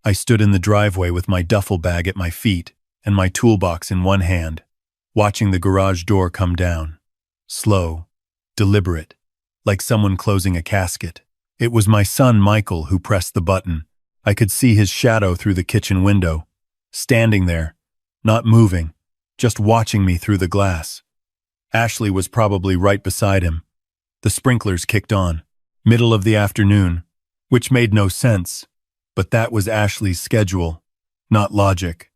I stood in the driveway with my duffel bag at my feet and my toolbox in one hand, watching the garage door come down. Slow, deliberate, like someone closing a casket. It was my son Michael who pressed the button. I could see his shadow through the kitchen window, standing there, not moving, just watching me through the glass. Ashley was probably right beside him. The sprinklers kicked on. Middle of the afternoon, which made no sense, but that was Ashley's schedule, not logic.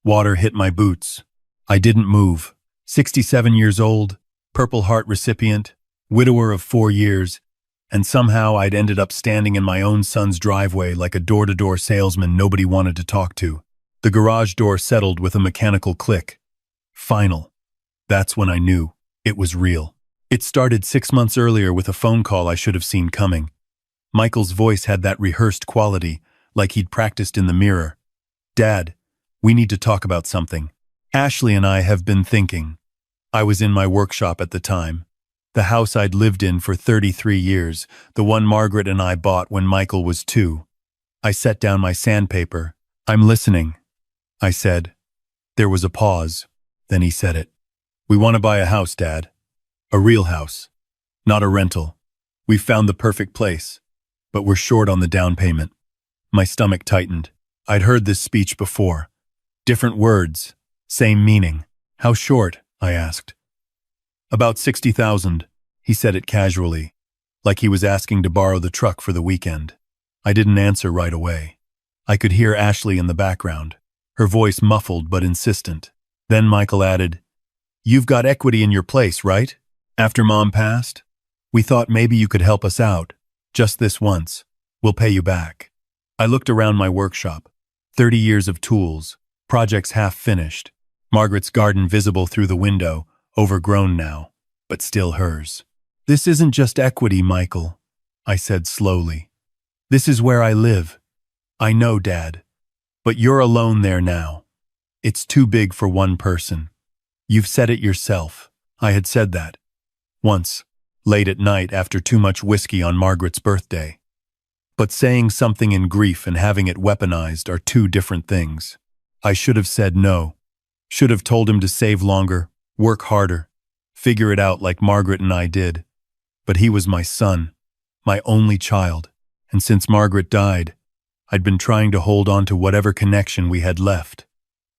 Water hit my boots. I didn't move. 67 years old, Purple Heart recipient, widower of 4 years, and somehow I'd ended up standing in my own son's driveway like a door-to-door salesman nobody wanted to talk to. The garage door settled with a mechanical click. Final. That's when I knew it was real. It started 6 months earlier with a phone call I should have seen coming. Michael's voice had that rehearsed quality, like he'd practiced in the mirror. "Dad, we need to talk about something. Ashley and I have been thinking." I was in my workshop at the time. The house I'd lived in for 33 years, the one Margaret and I bought when Michael was 2. I set down my sandpaper. "I'm listening," I said. There was a pause. Then he said it. "We want to buy a house, Dad. A real house. Not a rental. We've found the perfect place, but we're short on the down payment." My stomach tightened. I'd heard this speech before. Different words, same meaning. "How short?" I asked. "About 60,000, he said it casually, like he was asking to borrow the truck for the weekend. I didn't answer right away. I could hear Ashley in the background, her voice muffled but insistent. Then Michael added, "You've got equity in your place, right? After Mom passed? We thought maybe you could help us out. Just this once. We'll pay you back." I looked around my workshop. 30 years of tools, projects half finished. Margaret's garden visible through the window, overgrown now, but still hers. "This isn't just equity, Michael," I said slowly. "This is where I live. I know, Dad. But you're alone there now. It's too big for one person. You've said it yourself." I had said that. Once, late at night after too much whiskey on Margaret's birthday. But saying something in grief and having it weaponized are two different things. I should have said no. Should have told him to save longer, work harder, figure it out like Margaret and I did. But he was my son, my only child, and since Margaret died, I'd been trying to hold on to whatever connection we had left.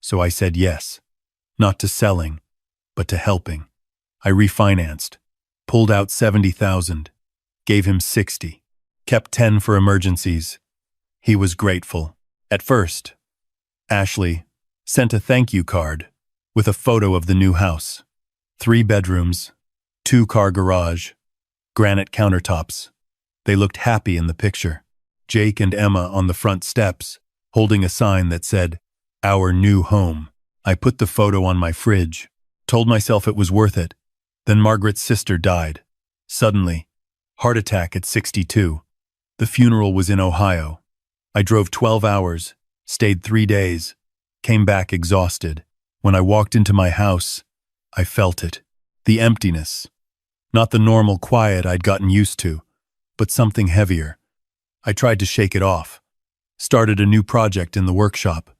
So I said yes, not to selling, but to helping. I refinanced, pulled out 70,000, gave him 60, kept 10 for emergencies. He was grateful. At first, Ashley sent a thank you card with a photo of the new house. 3 bedrooms, 2-car garage, granite countertops. They looked happy in the picture. Jake and Emma on the front steps, holding a sign that said, "Our new home." I put the photo on my fridge, told myself it was worth it. Then Margaret's sister died. Suddenly. Heart attack at 62. The funeral was in Ohio. I drove 12 hours, stayed 3 days, came back exhausted. When I walked into my house, I felt it. The emptiness. Not the normal quiet I'd gotten used to, but something heavier. I tried to shake it off. Started a new project in the workshop.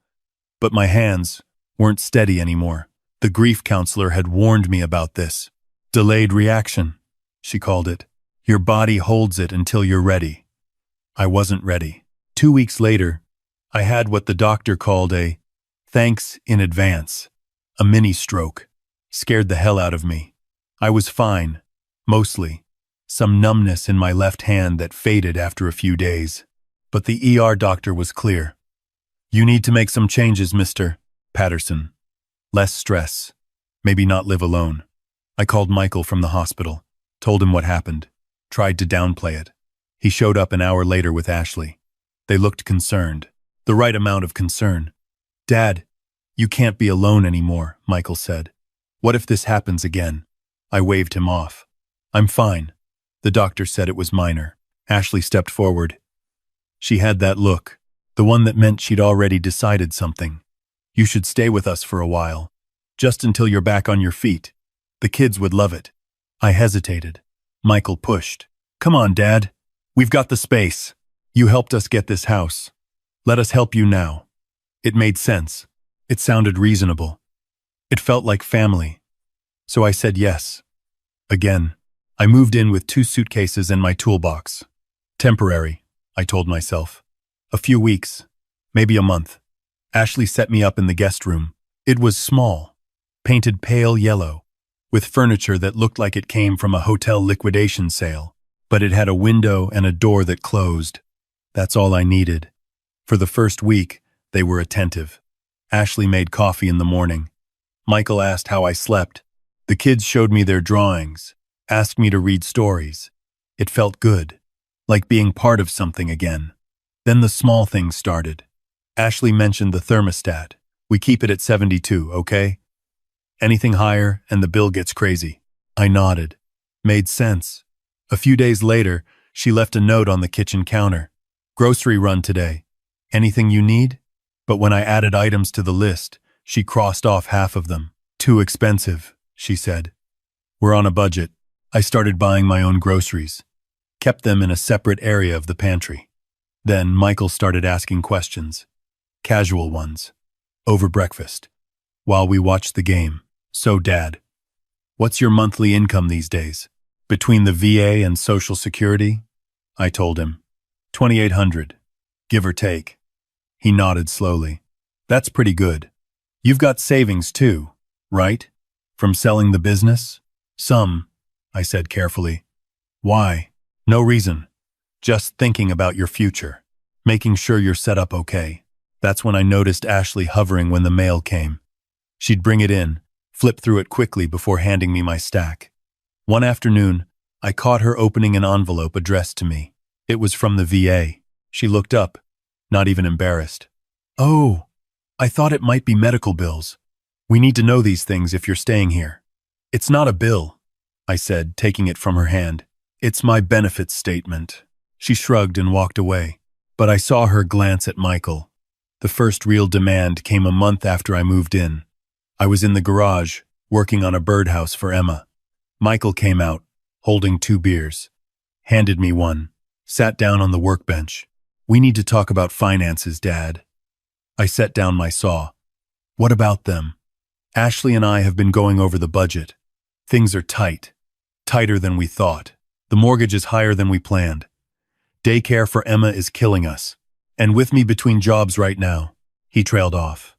But my hands weren't steady anymore. The grief counselor had warned me about this. Delayed reaction, she called it. Your body holds it until you're ready. I wasn't ready. 2 weeks later, I had what the doctor called a thanks in advance. A mini stroke. Scared the hell out of me. I was fine, mostly. Some numbness in my left hand that faded after a few days. But the ER doctor was clear. "You need to make some changes, Mr. Patterson. Less stress. Maybe not live alone." I called Michael from the hospital, told him what happened, tried to downplay it. He showed up an hour later with Ashley. They looked concerned, the right amount of concern. "Dad, you can't be alone anymore," Michael said. "What if this happens again?" I waved him off. "I'm fine." The doctor said it was minor. Ashley stepped forward. She had that look, the one that meant she'd already decided something. "You should stay with us for a while, just until you're back on your feet. The kids would love it." I hesitated. Michael pushed. "Come on, Dad. We've got the space. You helped us get this house. Let us help you now. It made sense. It sounded reasonable. It felt like family. So I said yes. Again. I moved in with 2 suitcases and my toolbox. Temporary, I told myself. A few weeks, maybe a month. Ashley set me up in the guest room. It was small, painted pale yellow, with furniture that looked like it came from a hotel liquidation sale, but it had a window and a door that closed. That's all I needed. For the first week, they were attentive. Ashley made coffee in the morning. Michael asked how I slept. The kids showed me their drawings, asked me to read stories. It felt good, like being part of something again. Then the small things started. Ashley mentioned the thermostat. We keep it at 72, okay? Anything higher and the bill gets crazy. I nodded. Made sense. A few days later, she left a note on the kitchen counter. Grocery run today. Anything you need? But when I added items to the list, she crossed off half of them. Too expensive, she said. We're on a budget. I started buying my own groceries. Kept them in a separate area of the pantry. Then Michael started asking questions. Casual ones. Over breakfast. While we watched the game. So, Dad, what's your monthly income these days? Between the VA and Social Security? I told him. 2,800, give or take. He nodded slowly. That's pretty good. You've got savings too, right? From selling the business? Some, I said carefully. Why? No reason. Just thinking about your future. Making sure you're set up okay. That's when I noticed Ashley hovering when the mail came. She'd bring it in, flip through it quickly before handing me my stack. One afternoon, I caught her opening an envelope addressed to me. It was from the VA. She looked up, not even embarrassed. Oh, I thought it might be medical bills. We need to know these things if you're staying here. It's not a bill, I said, taking it from her hand. It's my benefits statement. She shrugged and walked away, but I saw her glance at Michael. The first real demand came a month after I moved in. I was in the garage, working on a birdhouse for Emma. Michael came out, holding 2 beers. Handed me one. Sat down on the workbench. We need to talk about finances, Dad. I set down my saw. What about them? Ashley and I have been going over the budget. Things are tight. Tighter than we thought. The mortgage is higher than we planned. Daycare for Emma is killing us. And with me between jobs right now. He trailed off.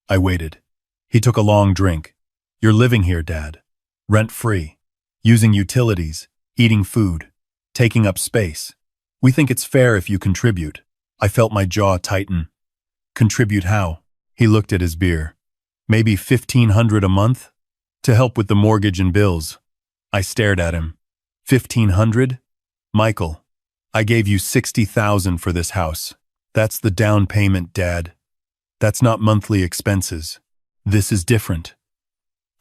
I waited. He took a long drink. You're living here, Dad. Rent-free. Using utilities. Eating food. Taking up space. We think it's fair if you contribute. I felt my jaw tighten. Contribute how? He looked at his beer. Maybe $1,500 a month? To help with the mortgage and bills. I stared at him. $1,500? Michael, I gave you $60,000 for this house. That's the down payment, Dad. That's not monthly expenses. This is different.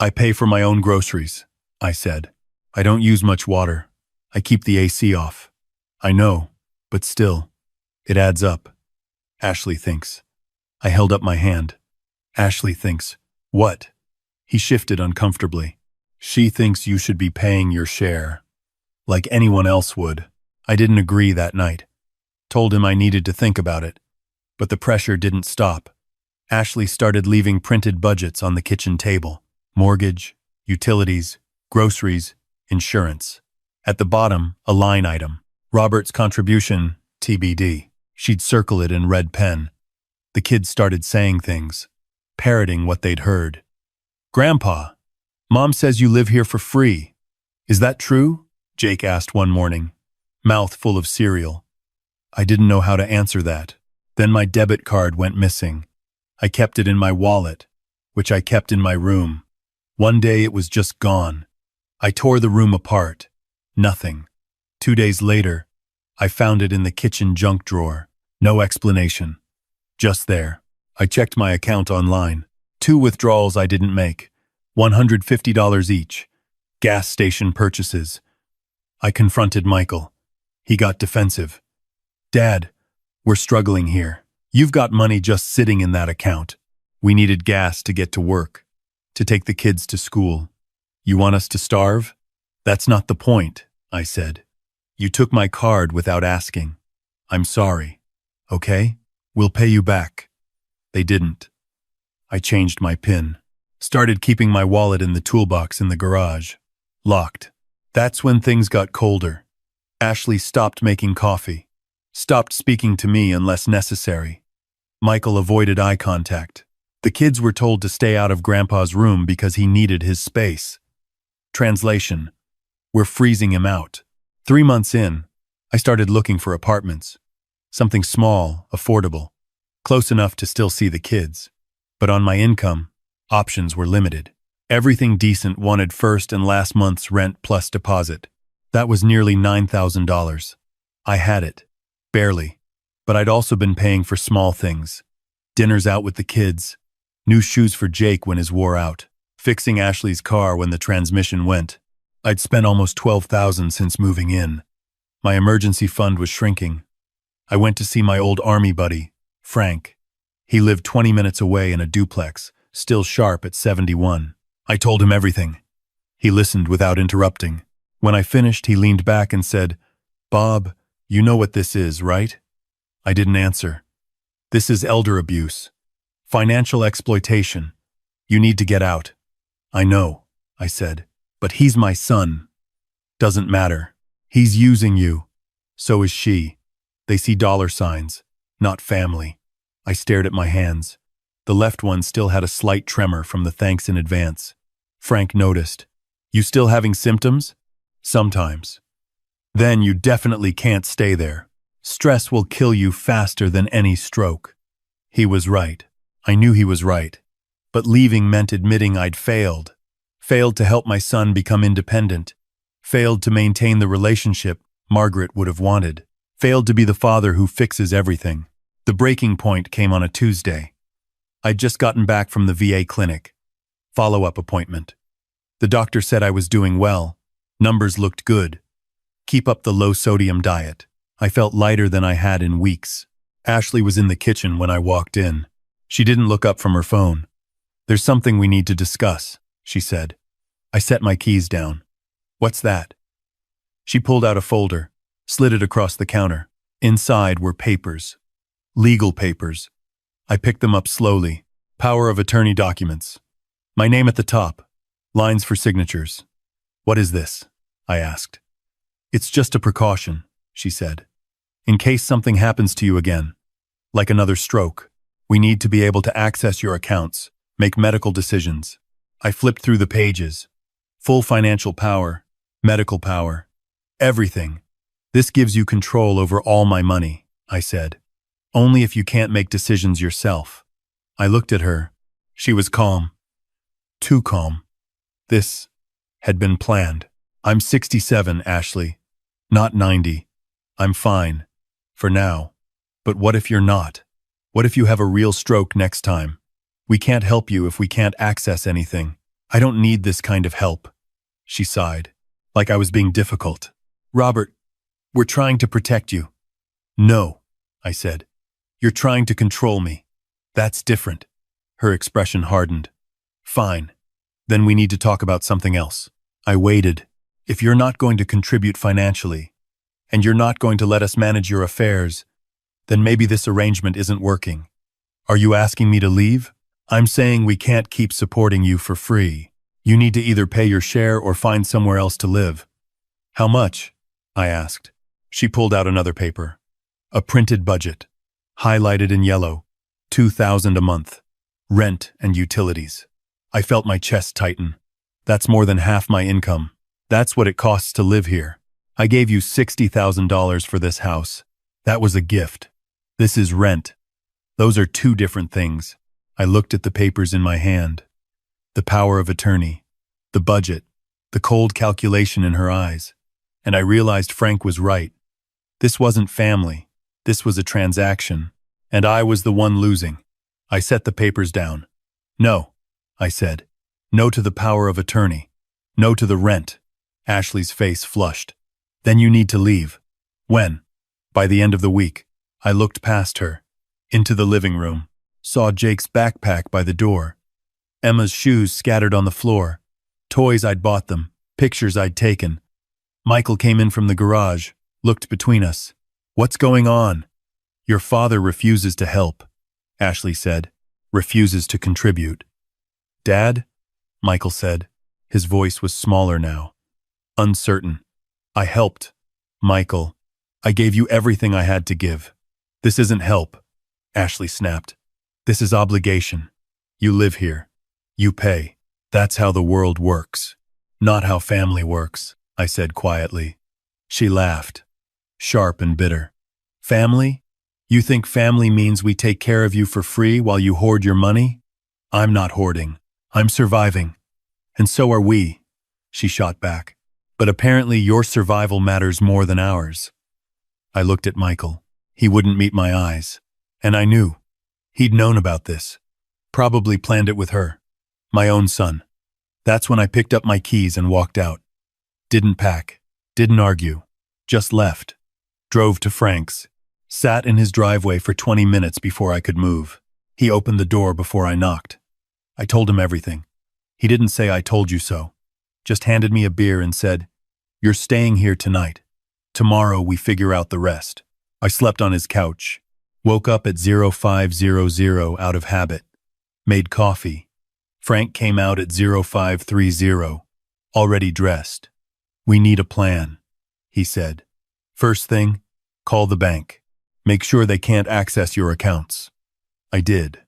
I pay for my own groceries, I said. I don't use much water. I keep the AC off. I know, but still, it adds up. Ashley thinks. I held up my hand. Ashley thinks. What? He shifted uncomfortably. She thinks you should be paying your share. Like anyone else would. I didn't agree that night. Told him I needed to think about it. But the pressure didn't stop. Ashley started leaving printed budgets on the kitchen table. Mortgage, utilities, groceries, insurance. At the bottom, a line item. Robert's contribution, TBD. She'd circle it in red pen. The kids started saying things, parroting what they'd heard. Grandpa, Mom says you live here for free. Is that true? Jake asked one morning, mouth full of cereal. I didn't know how to answer that. Then my debit card went missing. I kept it in my wallet, which I kept in my room. One day it was just gone. I tore the room apart. Nothing. 2 days later, I found it in the kitchen junk drawer. No explanation. Just there. I checked my account online. 2 withdrawals I didn't make. $150 each. Gas station purchases. I confronted Michael. He got defensive. Dad, we're struggling here. You've got money just sitting in that account. We needed gas to get to work, to take the kids to school. You want us to starve? That's not the point, I said. You took my card without asking. I'm sorry. Okay? We'll pay you back. They didn't. I changed my PIN. Started keeping my wallet in the toolbox in the garage. Locked. That's when things got colder. Ashley stopped making coffee. Stopped speaking to me unless necessary. Michael avoided eye contact. The kids were told to stay out of Grandpa's room because he needed his space. Translation: we're freezing him out. 3 months in, I started looking for apartments. Something small, affordable, close enough to still see the kids. But on my income, options were limited. Everything decent wanted first and last month's rent plus deposit. That was nearly $9,000. I had it. Barely. But I'd also been paying for small things. Dinners out with the kids. New shoes for Jake when his wore out. Fixing Ashley's car when the transmission went. I'd spent almost $12,000 since moving in. My emergency fund was shrinking. I went to see my old army buddy, Frank. He lived 20 minutes away in a duplex, still sharp at 71. I told him everything. He listened without interrupting. When I finished, he leaned back and said, "Bob, you know what this is, right?" I didn't answer. "This is elder abuse. Financial exploitation. You need to get out." "I know," I said, "but he's my son." "Doesn't matter. He's using you. So is she. They see dollar signs, not family." I stared at my hands. The left one still had a slight tremor from the thanks in advance. Frank noticed. "You still having symptoms?" "Sometimes." "Then you definitely can't stay there. Stress will kill you faster than any stroke." He was right. I knew he was right. But leaving meant admitting I'd failed. Failed to help my son become independent. Failed to maintain the relationship Margaret would have wanted. Failed to be the father who fixes everything. The breaking point came on a Tuesday. I'd just gotten back from the VA clinic. Follow-up appointment. The doctor said I was doing well. Numbers looked good. Keep up the low-sodium diet. I felt lighter than I had in weeks. Ashley was in the kitchen when I walked in. She didn't look up from her phone. "There's something we need to discuss," she said. I set my keys down. "What's that?" She pulled out a folder, slid it across the counter. Inside were papers. Legal papers. I picked them up slowly. Power of attorney documents. My name at the top. Lines for signatures. "What is this?" I asked. "It's just a precaution," she said. "In case something happens to you again, like another stroke, we need to be able to access your accounts, make medical decisions." I flipped through the pages. Full financial power, medical power, everything. "This gives you control over all my money," I said. "Only if you can't make decisions yourself." I looked at her. She was calm. Too calm. This had been planned. "I'm 67, Ashley. Not 90. I'm fine. For now. But what if you're not? What if you have a real stroke next time? We can't help you if we can't access anything. I don't need this kind of help." She sighed, like I was being difficult. "Robert, we're trying to protect you." "No," I said. "You're trying to control me. That's different." Her expression hardened. "Fine. Then we need to talk about something else." I waited. "If you're not going to contribute financially, and you're not going to let us manage your affairs, then maybe this arrangement isn't working." "Are you asking me to leave?" "I'm saying we can't keep supporting you for free. You need to either pay your share or find somewhere else to live." "How much?" I asked. She pulled out another paper. A printed budget. Highlighted in yellow. $2,000 a month. Rent and utilities. I felt my chest tighten. That's more than half my income. That's what it costs to live here. I gave you $60,000 for this house. That was a gift. This is rent. Those are two different things. I looked at the papers in my hand. The power of attorney. The budget. The cold calculation in her eyes. And I realized Frank was right. This wasn't family. This was a transaction. And I was the one losing. I set the papers down. "No," I said. "No to the power of attorney. No to the rent." Ashley's face flushed. "Then you need to leave." "When?" "By the end of the week." I looked past her. Into the living room. Saw Jake's backpack by the door. Emma's shoes scattered on the floor. Toys I'd bought them. Pictures I'd taken. Michael came in from the garage. Looked between us. "What's going on?" Your father refuses to help, Ashley said. Refuses to contribute. Dad? Michael said. His voice was smaller now. Uncertain. I helped. Michael. I gave you everything I had to give. This isn't help, Ashley snapped. This is obligation. You live here. You pay. That's how the world works. Not how family works, I said quietly. She laughed, sharp and bitter. Family? You think family means we take care of you for free while you hoard your money? I'm not hoarding. I'm surviving. And so are we, she shot back. But apparently your survival matters more than ours. I looked at Michael. He wouldn't meet my eyes. And I knew. He'd known about this. Probably planned it with her. My own son. That's when I picked up my keys and walked out. Didn't pack. Didn't argue. Just left. Drove to Frank's. Sat in his driveway for 20 minutes before I could move. He opened the door before I knocked. I told him everything. He didn't say I told you so. Just handed me a beer and said, You're staying here tonight. Tomorrow we figure out the rest. I slept on his couch. Woke up at 0500 out of habit. Made coffee. Frank came out at 0530, already dressed. We need a plan, he said. First thing, call the bank. Make sure they can't access your accounts. I did.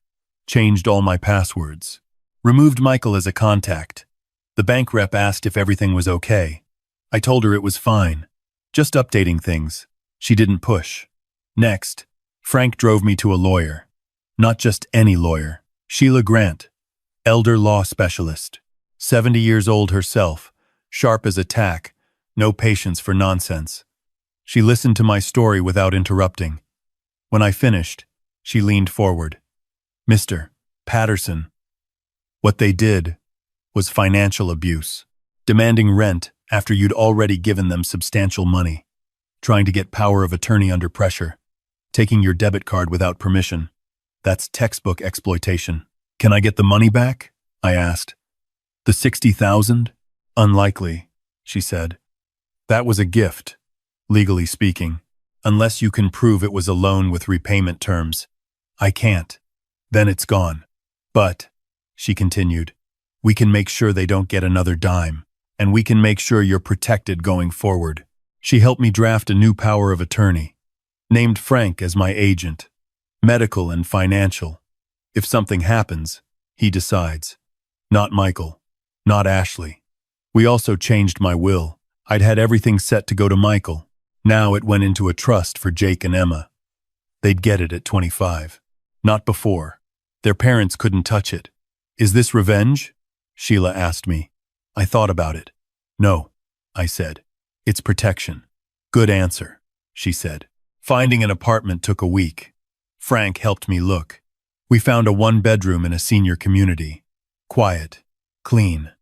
Changed all my passwords. Removed Michael as a contact. The bank rep asked if everything was okay. I told her it was fine. Just updating things. She didn't push. Next, Frank drove me to a lawyer. Not just any lawyer. Sheila Grant, elder law specialist. 70 years old herself, sharp as a tack, no patience for nonsense. She listened to my story without interrupting. When I finished, she leaned forward. Mr. Patterson. What they did was financial abuse, demanding rent after you'd already given them substantial money, trying to get power of attorney under pressure, taking your debit card without permission. That's textbook exploitation. Can I get the money back? I asked. The $60,000? Unlikely, she said. That was a gift, legally speaking, unless you can prove it was a loan with repayment terms. I can't. Then it's gone. But, she continued, we can make sure they don't get another dime, and we can make sure you're protected going forward. She helped me draft a new power of attorney, named Frank as my agent, medical and financial. If something happens, he decides. Not Michael. Not Ashley. We also changed my will. I'd had everything set to go to Michael. Now it went into a trust for Jake and Emma. They'd get it at 25. Not before. Their parents couldn't touch it. Is this revenge? Sheila asked me. I thought about it. No, I said. It's protection. Good answer, she said. Finding an apartment took a week. Frank helped me look. We found a one-bedroom in a senior community. Quiet, clean,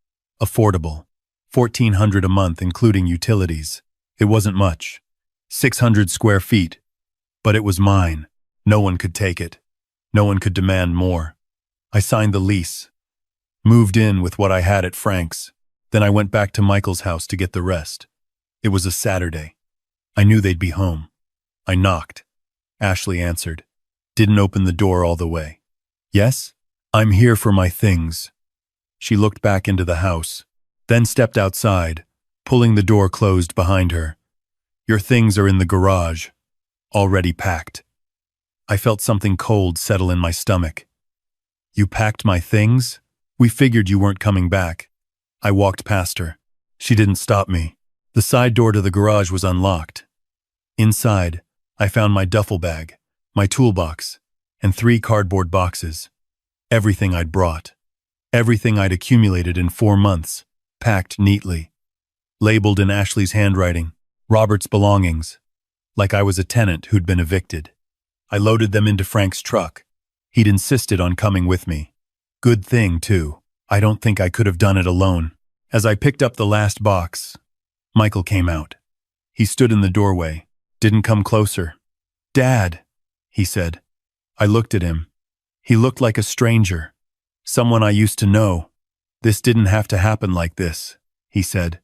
affordable. $1,400 a month including utilities. It wasn't much. 600 square feet. But it was mine. No one could take it. No one could demand more. I signed the lease. Moved in with what I had at Frank's. Then I went back to Michael's house to get the rest. It was a Saturday. I knew they'd be home. I knocked. Ashley answered. Didn't open the door all the way. Yes? I'm here for my things. She looked back into the house, then stepped outside, pulling the door closed behind her. Your things are in the garage, already packed. I felt something cold settle in my stomach. You packed my things? We figured you weren't coming back. I walked past her. She didn't stop me. The side door to the garage was unlocked. Inside, I found my duffel bag, my toolbox, and 3 cardboard boxes. Everything I'd brought. Everything I'd accumulated in 4 months, packed neatly. Labeled in Ashley's handwriting, Robert's belongings, like I was a tenant who'd been evicted. I loaded them into Frank's truck. He'd insisted on coming with me. Good thing, too. I don't think I could have done it alone. As I picked up the last box, Michael came out. He stood in the doorway, didn't come closer. Dad, he said. I looked at him. He looked like a stranger, someone I used to know. This didn't have to happen like this, he said.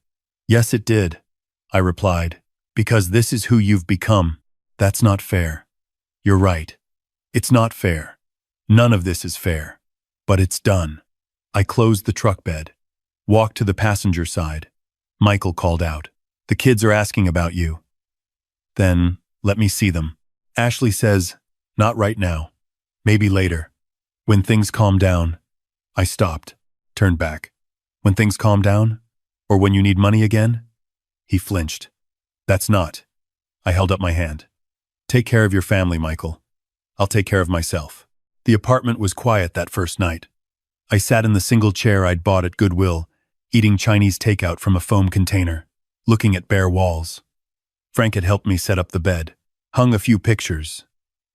Yes, it did, I replied, because this is who you've become. That's not fair. You're right. It's not fair. None of this is fair. But it's done. I closed the truck bed, walked to the passenger side. Michael called out, "The kids are asking about you." "Then, let me see them." Ashley says, "Not right now. Maybe later. When things calm down." I stopped, turned back. "When things calm down? Or when you need money again?" He flinched. "That's not." I held up my hand. "Take care of your family, Michael. I'll take care of myself." The apartment was quiet that first night. I sat in the single chair I'd bought at Goodwill, eating Chinese takeout from a foam container, looking at bare walls. Frank had helped me set up the bed, hung a few pictures,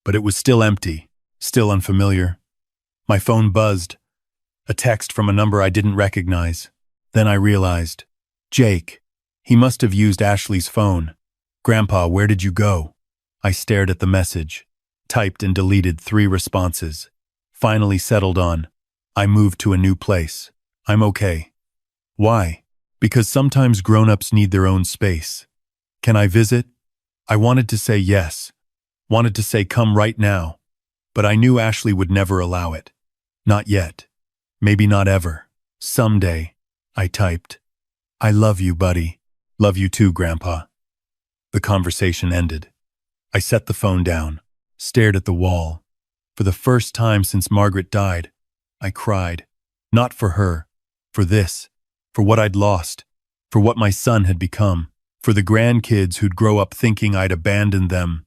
but it was still empty, still unfamiliar. My phone buzzed, a text from a number I didn't recognize. Then I realized, Jake. He must have used Ashley's phone. "Grandpa, where did you go?" I stared at the message, typed and deleted 3 responses. Finally settled on, "I moved to a new place. I'm okay." Why? Because sometimes grown-ups need their own space. "Can I visit?" I wanted to say yes, wanted to say come right now, but I knew Ashley would never allow it. Not yet. Maybe not ever. Someday. I typed, "I love you, buddy. Love you too, Grandpa." The conversation ended. I set the phone down, stared at the wall. For the first time since Margaret died, I cried. Not for her, for this, for what I'd lost, for what my son had become, for the grandkids who'd grow up thinking I'd abandoned them.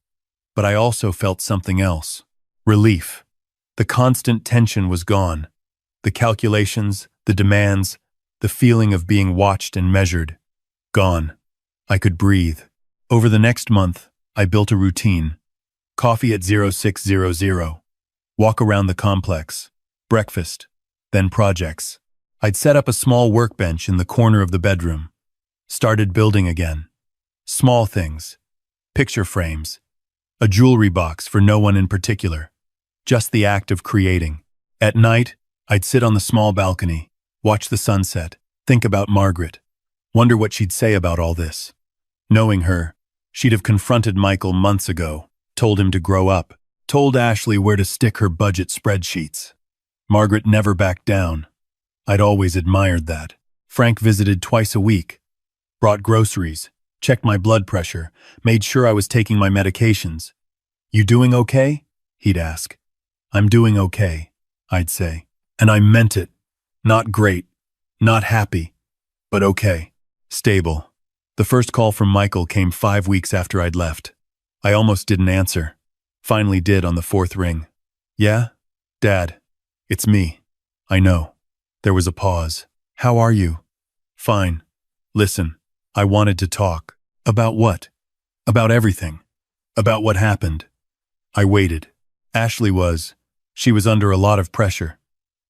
But I also felt something else. Relief. The constant tension was gone. The calculations, the demands, the feeling of being watched and measured. Gone. I could breathe. Over the next month, I built a routine. Coffee at 0600. Walk around the complex. Breakfast. Then projects. I'd set up a small workbench in the corner of the bedroom. Started building again. Small things. Picture frames. A jewelry box for no one in particular. Just the act of creating. At night, I'd sit on the small balcony, watch the sunset, think about Margaret, wonder what she'd say about all this. Knowing her, she'd have confronted Michael months ago, told him to grow up, told Ashley where to stick her budget spreadsheets. Margaret never backed down. I'd always admired that. Frank visited twice a week, brought groceries, checked my blood pressure, made sure I was taking my medications. "You doing okay?" he'd ask. "I'm doing okay," I'd say. And I meant it. Not great, not happy, but okay. Stable. The first call from Michael came 5 weeks after I'd left. I almost didn't answer. Finally did on the 4th ring. "Yeah? Dad. It's me." "I know." There was a pause. "How are you?" "Fine. Listen, I wanted to talk." "About what?" "About everything. About what happened." I waited. Ashley was. She was under a lot of pressure.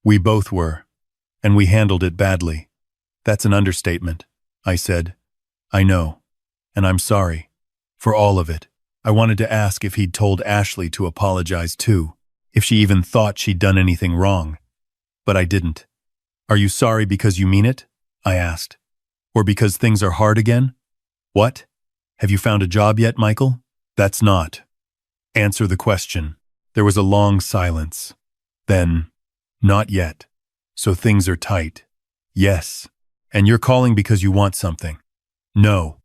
We both were. And we handled it badly. "That's an understatement," I said. "I know. And I'm sorry. For all of it." I wanted to ask if he'd told Ashley to apologize too, if she even thought she'd done anything wrong. But I didn't. "Are you sorry because you mean it?" I asked. "Or because things are hard again?" "What? Have you found a job yet, Michael?" "That's not." "Answer the question." There was a long silence. Then, "Not yet. So things are tight." "Yes. And you're calling because you want something." "No.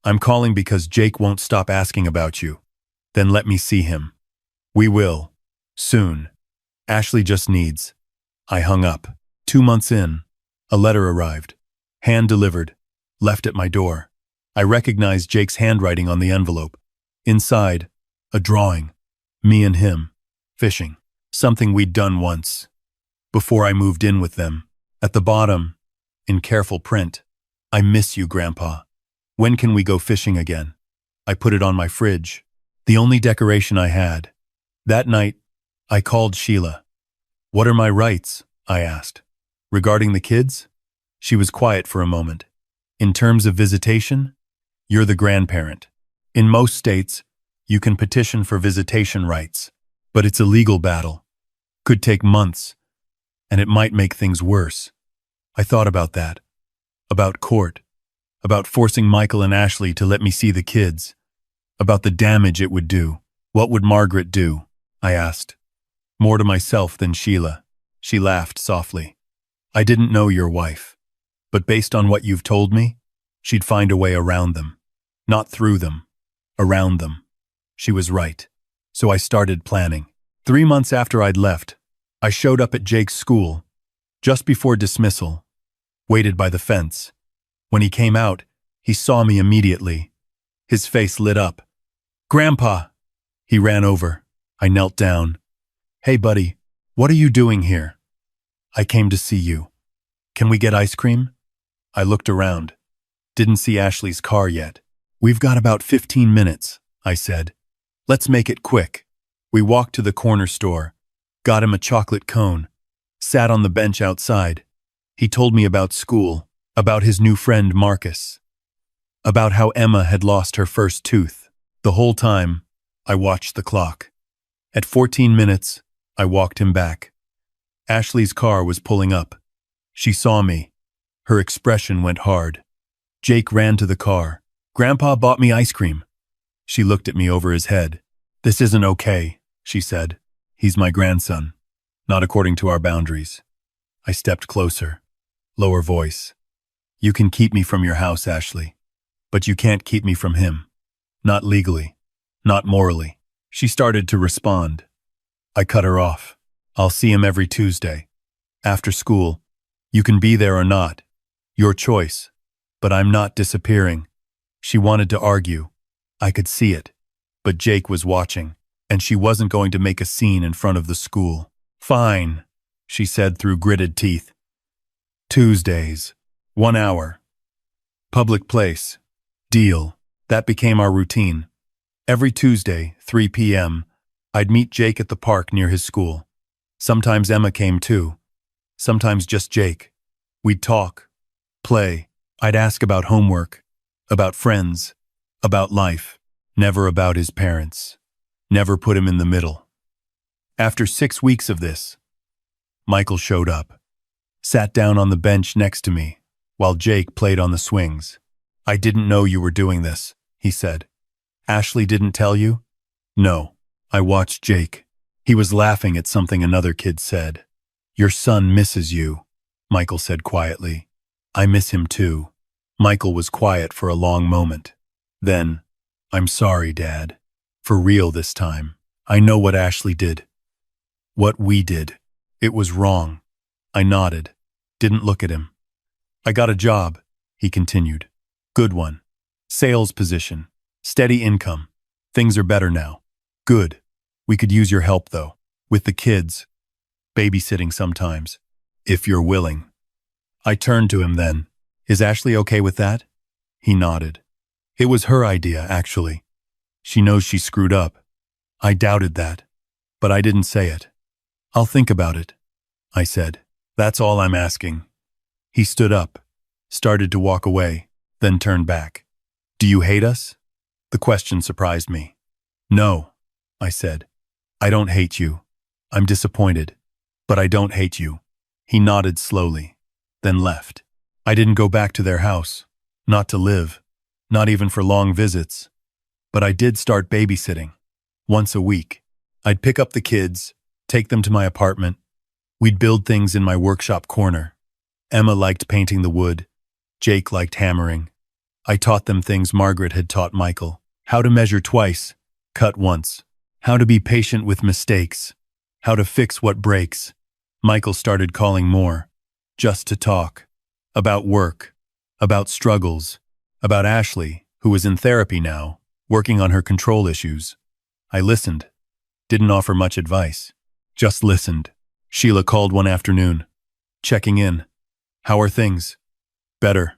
I'm calling because Jake won't stop asking about you." "Then let me see him." "We will. Soon. Ashley just needs." I hung up. 2 months in, a letter arrived. Hand-delivered. Left at my door. I recognized Jake's handwriting on the envelope. Inside, a drawing. Me and him. Fishing. Something we'd done once. Before I moved in with them. At the bottom, in careful print, "I miss you, Grandpa. When can we go fishing again?" I put it on my fridge. The only decoration I had. That night, I called Sheila. "What are my rights?" I asked. "Regarding the kids?" She was quiet for a moment. "In terms of visitation? You're the grandparent. In most states, you can petition for visitation rights, but it's a legal battle. Could take months, and it might make things worse." I thought about that. About court. About forcing Michael and Ashley to let me see the kids. About the damage it would do. What would Margaret do? I asked. More to myself than Sheila. She laughed softly. I didn't know your wife. But based on what you've told me, she'd find a way around them. Not through them. Around them. She was right. So I started planning. 3 months after I'd left, I showed up at Jake's school, just before dismissal, waited by the fence. When he came out, he saw me immediately. His face lit up. Grandpa! He ran over. I knelt down. Hey, buddy, what are you doing here? I came to see you. Can we get ice cream? I looked around. Didn't see Ashley's car yet. We've got about 15 minutes, I said. Let's make it quick. We walked to the corner store, got him a chocolate cone, sat on the bench outside. He told me about school, about his new friend Marcus, about how Emma had lost her first tooth. The whole time, I watched the clock. At 14 minutes, I walked him back. Ashley's car was pulling up. She saw me. Her expression went hard. Jake ran to the car. Grandpa bought me ice cream. She looked at me over his head. This isn't okay, she said. He's my grandson, not according to our boundaries. I stepped closer. Lower voice. You can keep me from your house, Ashley, but you can't keep me from him. Not legally, not morally. She started to respond. I cut her off. I'll see him every Tuesday. After school. You can be there or not. Your choice. But I'm not disappearing. She wanted to argue. I could see it. But Jake was watching, and she wasn't going to make a scene in front of the school. Fine, she said through gritted teeth. Tuesdays. 1 hour. Public place. Deal. That became our routine. Every Tuesday, 3 p.m., I'd meet Jake at the park near his school. Sometimes Emma came too. Sometimes just Jake. We'd talk. Play. I'd ask about homework. About friends. About life. Never about his parents. Never put him in the middle. After 6 weeks of this, Michael showed up. Sat down on the bench next to me, while Jake played on the swings. I didn't know you were doing this, he said. Ashley didn't tell you? No. I watched Jake. He was laughing at something another kid said. Your son misses you, Michael said quietly. I miss him too. Michael was quiet for a long moment. Then, I'm sorry, Dad. For real this time. I know what Ashley did. What we did. It was wrong. I nodded. Didn't look at him. I got a job, he continued. Good one. Sales position. Steady income. Things are better now. Good. We could use your help, though. With the kids. Babysitting sometimes. If you're willing. I turned to him then. Is Ashley okay with that? He nodded. It was her idea, actually. She knows she screwed up. I doubted that. But I didn't say it. I'll think about it, I said. That's all I'm asking. He stood up, started to walk away, then turned back. Do you hate us? The question surprised me. No, I said. I don't hate you. I'm disappointed. But I don't hate you. He nodded slowly, then left. I didn't go back to their house. Not to live. Not even for long visits. But I did start babysitting. Once a week. I'd pick up the kids, take them to my apartment. We'd build things in my workshop corner. Emma liked painting the wood. Jake liked hammering. I taught them things Margaret had taught Michael. How to measure twice, cut once. How to be patient with mistakes. How to fix what breaks. Michael started calling more. Just to talk. About work. About struggles. About Ashley, who was in therapy now, working on her control issues. I listened. Didn't offer much advice. Just listened. Sheila called one afternoon. Checking in. How are things? Better,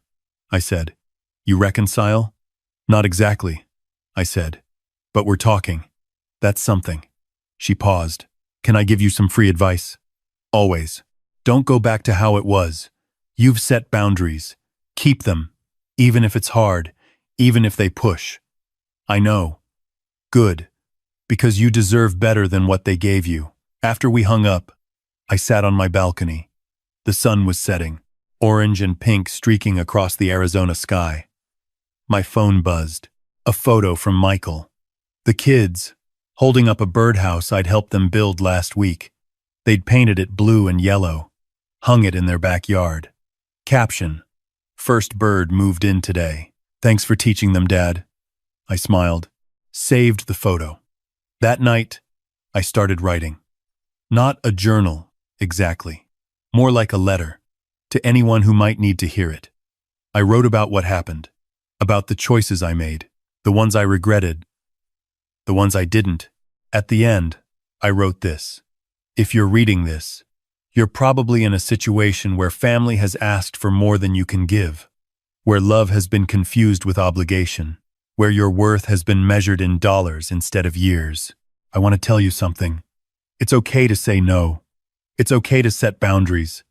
I said. You reconcile? Not exactly, I said. But we're talking. That's something. She paused. Can I give you some free advice? Always. Don't go back to how it was. You've set boundaries. Keep them. Even if it's hard. Even if they push. I know. Good. Because you deserve better than what they gave you. After we hung up, I sat on my balcony. The sun was setting, orange and pink streaking across the Arizona sky. My phone buzzed. A photo from Michael. The kids, holding up a birdhouse I'd helped them build last week. They'd painted it blue and yellow, hung it in their backyard. Caption: First bird moved in today. Thanks for teaching them, Dad. I smiled, saved the photo. That night, I started writing. Not a journal, exactly. More like a letter, to anyone who might need to hear it. I wrote about what happened, about the choices I made, the ones I regretted, the ones I didn't. At the end, I wrote this. If you're reading this, you're probably in a situation where family has asked for more than you can give, where love has been confused with obligation, where your worth has been measured in dollars instead of years. I want to tell you something. It's okay to say no. It's okay to set boundaries.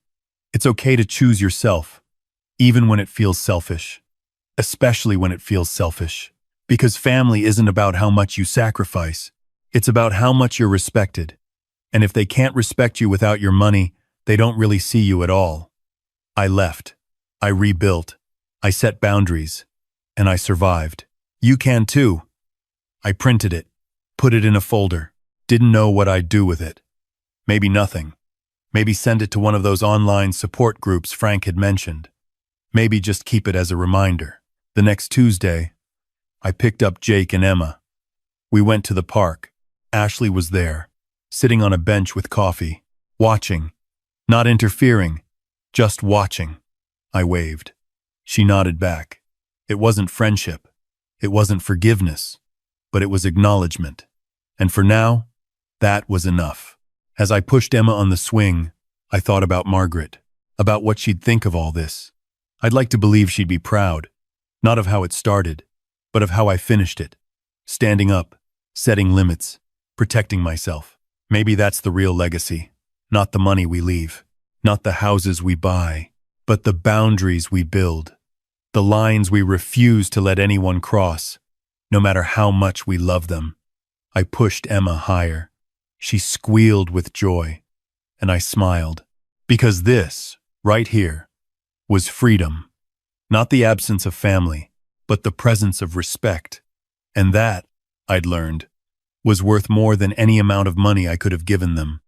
It's okay to choose yourself, even when it feels selfish. Especially when it feels selfish. Because family isn't about how much you sacrifice. It's about how much you're respected. And if they can't respect you without your money, they don't really see you at all. I left. I rebuilt. I set boundaries. And I survived. You can too. I printed it, put it in a folder, didn't know what I'd do with it. Maybe nothing. Maybe send it to one of those online support groups Frank had mentioned. Maybe just keep it as a reminder. The next Tuesday, I picked up Jake and Emma. We went to the park. Ashley was there, sitting on a bench with coffee, watching, not interfering, just watching. I waved. She nodded back. It wasn't friendship. It wasn't forgiveness, but it was acknowledgement. And for now, that was enough. As I pushed Emma on the swing, I thought about Margaret, about what she'd think of all this. I'd like to believe she'd be proud, not of how it started, but of how I finished it. Standing up, setting limits, protecting myself. Maybe that's the real legacy. Not the money we leave, not the houses we buy, but the boundaries we build. The lines we refuse to let anyone cross, no matter how much we love them. I pushed Emma higher. She squealed with joy, and I smiled. Because this, right here, was freedom. Not the absence of family, but the presence of respect. And that, I'd learned, was worth more than any amount of money I could have given them.